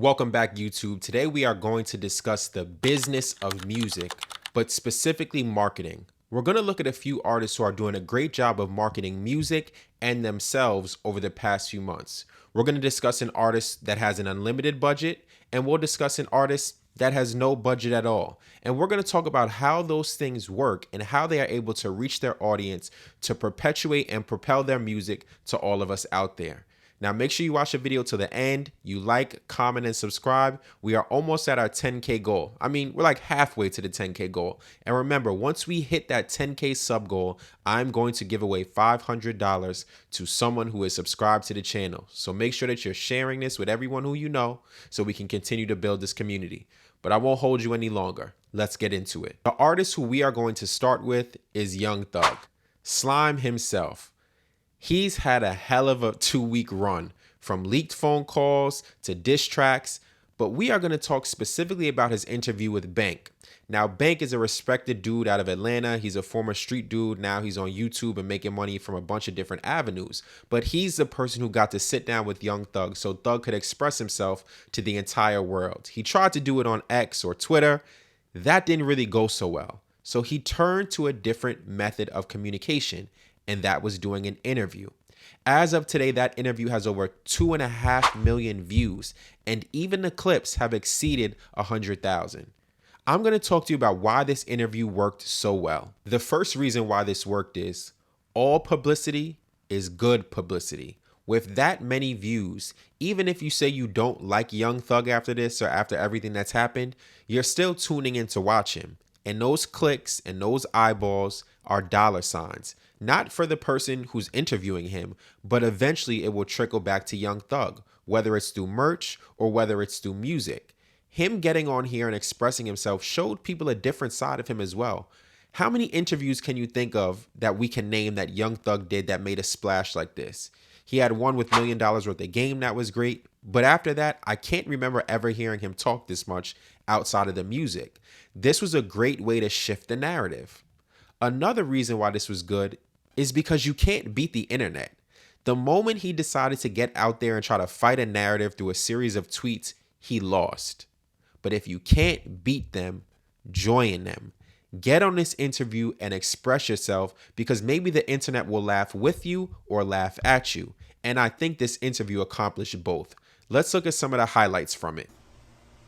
Welcome back, YouTube. Today we are going to discuss the business of music, but specifically marketing. We're going to look at a few artists who are doing a great job of marketing music and themselves over the past few months. We're going to discuss an artist that has an unlimited budget, and we'll discuss an artist that has no budget at all. And we're going to talk about how those things work and how they are able to reach their audience to perpetuate and propel their music to all of us out there. Now, make sure you watch the video to the end. You like, comment, and subscribe. We are almost at our 10K goal. I mean, we're like halfway to the 10K goal. And remember, once we hit that 10K sub goal, I'm going to give away $500 to someone who is subscribed to the channel. So make sure that you're sharing this with everyone who you know so we can continue to build this community. But I won't hold you any longer. Let's get into it. The artist who we are going to start with is Young Thug, Slime himself. He's had a hell of a 2-week run, from leaked phone calls to diss tracks, but we are going to talk specifically about his interview with Bank. Now, Bank is a respected dude out of Atlanta. He's a former street dude. Now he's on YouTube and making money from a bunch of different avenues. But he's the person who got to sit down with Young Thug so Thug could express himself to the entire world. He tried to do it on X or Twitter. That didn't really go so well. So he turned to a different method of communication, and that was doing an interview. As of today, that interview has over 2.5 million views, and even the clips have exceeded 100,000. I'm going to talk to you about why this interview worked so well. The first reason why this worked is all publicity is good publicity. With that many views, even if you say you don't like Young Thug after this or after everything that's happened, you're still tuning in to watch him. And those clicks and those eyeballs are dollar signs. Not for the person who's interviewing him, but eventually it will trickle back to Young Thug, whether it's through merch or whether it's through music. Him getting on here and expressing himself showed people a different side of him as well. How many interviews can you think of that we can name that Young Thug did that made a splash like this? He had one with $1 million worth of game that was great, but after that, I can't remember ever hearing him talk this much outside of the music. This was a great way to shift the narrative. Another reason why this was good is because you can't beat the internet. The moment he decided to get out there and try to fight a narrative through a series of tweets, he lost. But if you can't beat them, join them. Get on this interview and express yourself, because maybe the internet will laugh with you or laugh at you. And I think this interview accomplished both. Let's look at some of the highlights from it.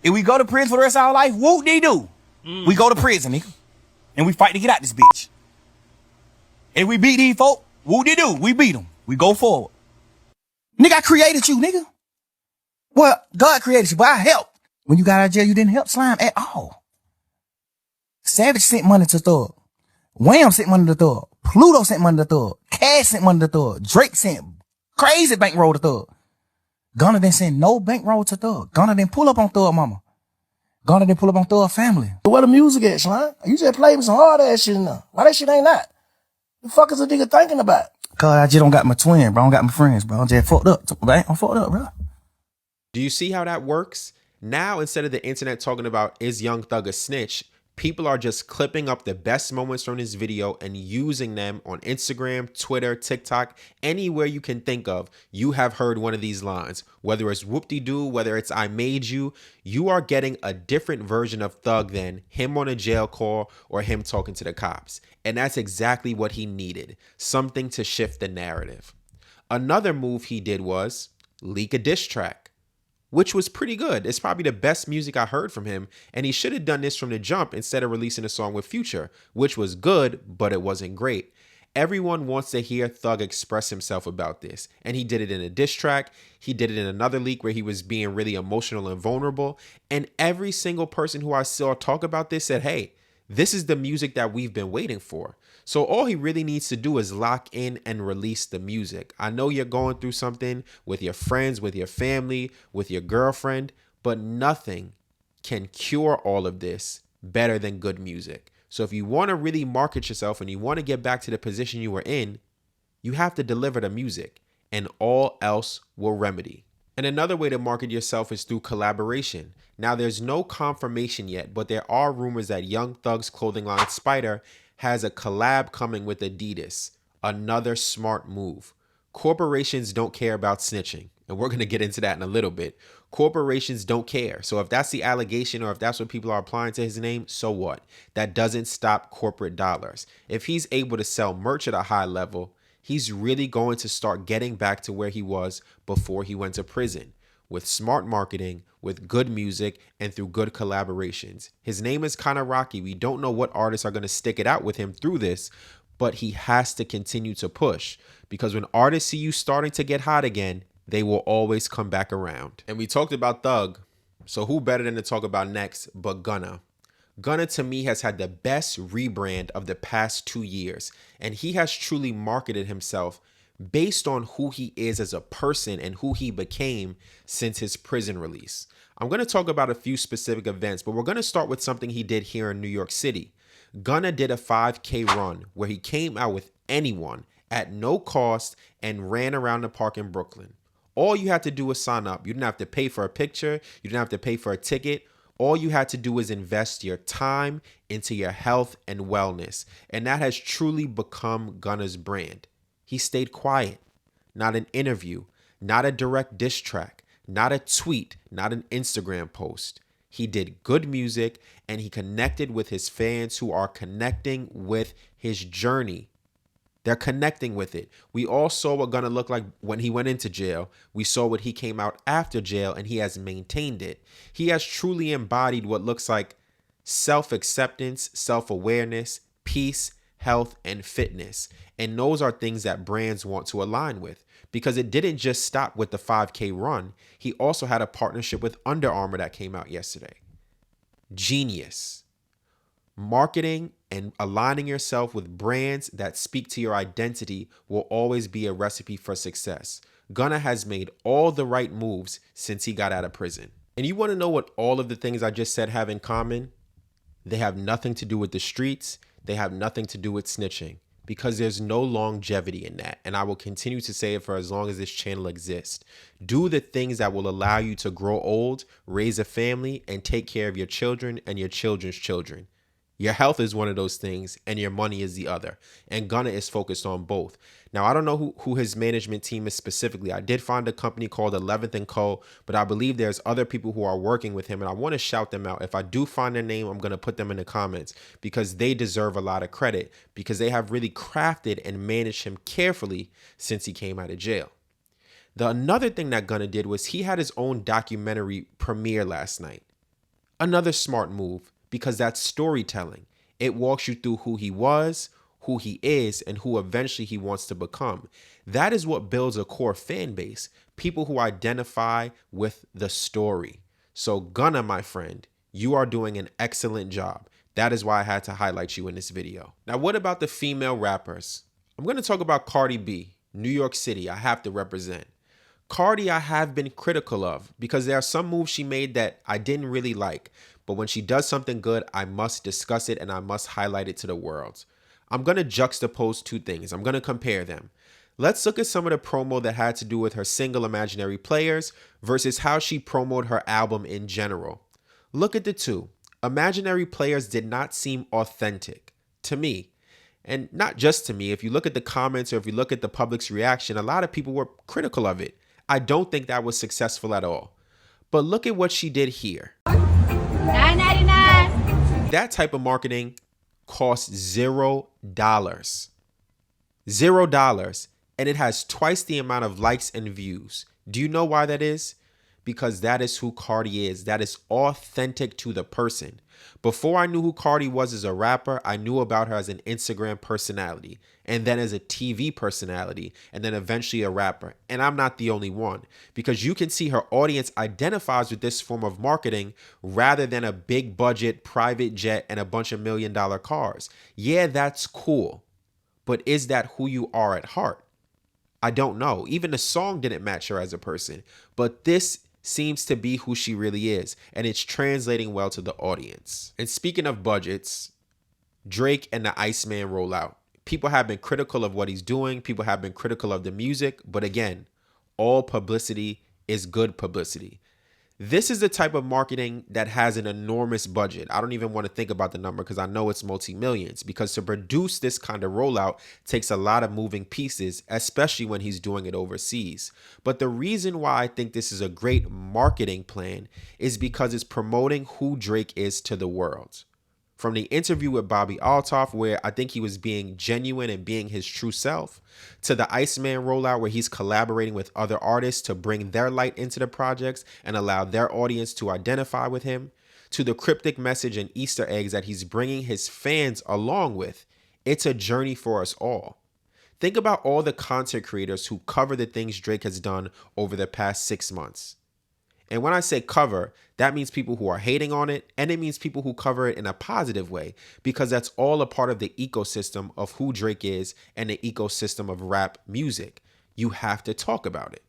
If we go to prison for the rest of our life, whoop-de-doo. We go to prison, nigga. And we fight to get out this bitch. If we beat these folk, whoop-de-doo. We beat them. We go forward. Nigga, I created you, nigga. Well, God created you, but I helped. When you got out of jail, you didn't help Slime at all. Savage sent money to Thug. Wham sent money to Thug. Pluto sent money to Thug. Cash sent money to Thug. Drake sent crazy bankroll to Thug. Gunna didn't send no bankroll to Thug. Gunna didn't pull up on Thug mama. Gunna didn't pull up on Thug family. Where the music at, Slime? You just played me some hard ass shit now. Why that shit ain't that? The fuck is a nigga thinking about? Cause I just don't got my twin, bro. I don't got my friends, bro. I'm just fucked up. I'm fucked up, bro. Do you see how that works? Now, instead of the internet talking about is Young Thug a snitch, people are just clipping up the best moments from this video and using them on Instagram, Twitter, TikTok, anywhere you can think of. You have heard one of these lines. Whether it's whoop-de-doo, whether it's I made you, you are getting a different version of Thug than him on a jail call or him talking to the cops. And that's exactly what he needed, something to shift the narrative. Another move he did was leak a diss track, which was pretty good. It's probably the best music I heard from him, and he should have done this from the jump instead of releasing a song with Future, which was good, but it wasn't great. Everyone wants to hear Thug express himself about this, and he did it in a diss track. He did it in another leak where he was being really emotional and vulnerable, and every single person who I saw talk about this said, hey, this is the music that we've been waiting for. So all he really needs to do is lock in and release the music. I know you're going through something with your friends, with your family, with your girlfriend, but nothing can cure all of this better than good music. So if you want to really market yourself and you want to get back to the position you were in, you have to deliver the music, and all else will remedy. And another way to market yourself is through collaboration. Now, there's no confirmation yet, but there are rumors that Young Thug's clothing line Spider has a collab coming with Adidas. Another smart move. Corporations don't care about snitching. And we're going to get into that in a little bit. Corporations don't care. So if that's the allegation or if that's what people are applying to his name, so what? That doesn't stop corporate dollars. If he's able to sell merch at a high level, he's really going to start getting back to where he was before he went to prison, with smart marketing, with good music, and through good collaborations. His name is kind of rocky. We don't know what artists are going to stick it out with him through this, but he has to continue to push, because when artists see you starting to get hot again, they will always come back around. And we talked about Thug, so who better than to talk about next but Gunna? Gunna, to me, has had the best rebrand of the past 2 years, and he has truly marketed himself based on who he is as a person and who he became since his prison release. I'm going to talk about a few specific events, but we're going to start with something he did here in New York City. Gunna did a 5K run where he came out with anyone at no cost and ran around the park in Brooklyn. All you had to do was sign up. You didn't have to pay for a picture. You didn't have to pay for a ticket. All you had to do was invest your time into your health and wellness. And that has truly become Gunna's brand. He stayed quiet. Not an interview, not a direct diss track, not a tweet, not an Instagram post. He did good music and he connected with his fans who are connecting with his journey. They're connecting with it. We all saw what Gunna looked like when he went into jail. We saw what he came out after jail, and he has maintained it. He has truly embodied what looks like self-acceptance, self-awareness, peace, health, and fitness. And those are things that brands want to align with, because it didn't just stop with the 5K run. He also had a partnership with Under Armour that came out yesterday. Genius. Marketing and aligning yourself with brands that speak to your identity will always be a recipe for success. Gunna has made all the right moves since he got out of prison. And you want to know what all of the things I just said have in common? They have nothing to do with the streets. They have nothing to do with snitching, because there's no longevity in that. And I will continue to say it for as long as this channel exists. Do the things that will allow you to grow old, raise a family, and take care of your children and your children's children. Your health is one of those things and your money is the other. And Gunna is focused on both. Now, I don't know who his management team is specifically. I did find a company called 11th & Co., but I believe there's other people who are working with him, and I want to shout them out. If I do find their name, I'm going to put them in the comments, because they deserve a lot of credit, because they have really crafted and managed him carefully since he came out of jail. Another thing that Gunna did was he had his own documentary premiere last night. Another smart move, because that's storytelling. It walks you through who he was, who he is, and who eventually he wants to become. That is what builds a core fan base, people who identify with the story. So Gunna, my friend, you are doing an excellent job. That is why I had to highlight you in this video. Now, what about the female rappers? I'm going to talk about Cardi B, New York City. I have to represent. Cardi, I have been critical of, because there are some moves she made that I didn't really like. But when she does something good, I must discuss it and I must highlight it to the world. I'm going to juxtapose two things. I'm going to compare them. Let's look at some of the promo that had to do with her single Imaginary Players versus how she promoted her album in general. Look at the two. Imaginary Players did not seem authentic to me. And not just to me. If you look at the comments or if you look at the public's reaction, a lot of people were critical of it. I don't think that was successful at all. But look at what she did here. $9.99. That type of marketing costs $0. $0. And it has twice the amount of likes and views. Do you know why that is? Because that is who Cardi is. That is authentic to the person. Before I knew who Cardi was as a rapper, I knew about her as an Instagram personality, and then as a TV personality, and then eventually a rapper. And I'm not the only one, because you can see her audience identifies with this form of marketing rather than a big budget private jet and a bunch of $1 million cars. Yeah, that's cool. But is that who you are at heart? I don't know. Even the song didn't match her as a person, but this seems to be who she really is, and it's translating well to the audience. And speaking of budgets, Drake and the Iceman roll out. People have been critical of what he's doing. People have been critical of the music, but again, all publicity is good publicity. This is the type of marketing that has an enormous budget. I don't even want to think about the number because I know it's multi-millions, because to produce this kind of rollout takes a lot of moving pieces, especially when he's doing it overseas. But the reason why I think this is a great marketing plan is because it's promoting who Drake is to the world. From the interview with Bobby Altoff, where I think he was being genuine and being his true self, to the Iceman rollout, where he's collaborating with other artists to bring their light into the projects and allow their audience to identify with him, to the cryptic message and Easter eggs that he's bringing his fans along with. It's a journey for us all. Think about all the content creators who cover the things Drake has done over the past 6 months. And when I say cover, that means people who are hating on it, and it means people who cover it in a positive way, because that's all a part of the ecosystem of who Drake is and the ecosystem of rap music. You have to talk about it.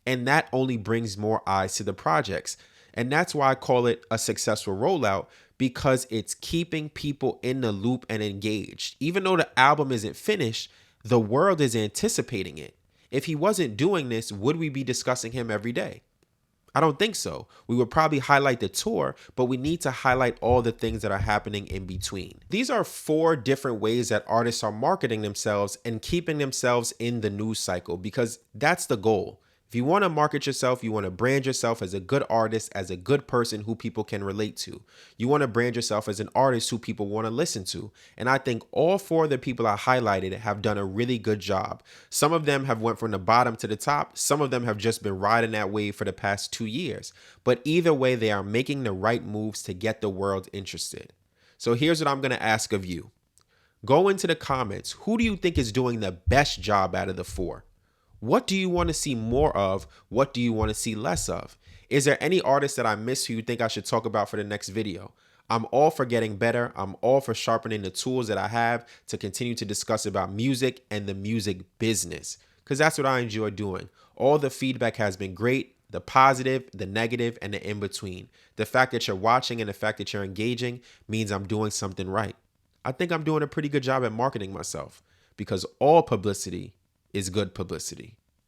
And that only brings more eyes to the projects. And that's why I call it a successful rollout, because it's keeping people in the loop and engaged. Even though the album isn't finished, the world is anticipating it. If he wasn't doing this, would we be discussing him every day? I don't think so. We would probably highlight the tour, but we need to highlight all the things that are happening in between. These are 4 different ways that artists are marketing themselves and keeping themselves in the news cycle, because that's the goal. If you want to market yourself, you want to brand yourself as a good artist, as a good person who people can relate to. You want to brand yourself as an artist who people want to listen to. And I think all 4 of the people I highlighted have done a really good job. Some of them have went from the bottom to the top. Some of them have just been riding that wave for the past 2 years. But either way, they are making the right moves to get the world interested. So here's what I'm going to ask of you. Go into the comments. Who do you think is doing the best job out of the 4? What do you want to see more of? What do you want to see less of? Is there any artist that I missed who you think I should talk about for the next video? I'm all for getting better. I'm all for sharpening the tools that I have to continue to discuss about music and the music business, because that's what I enjoy doing. All the feedback has been great, the positive, the negative, and the in-between. The fact that you're watching and the fact that you're engaging means I'm doing something right. I think I'm doing a pretty good job at marketing myself, because all publicity is good publicity.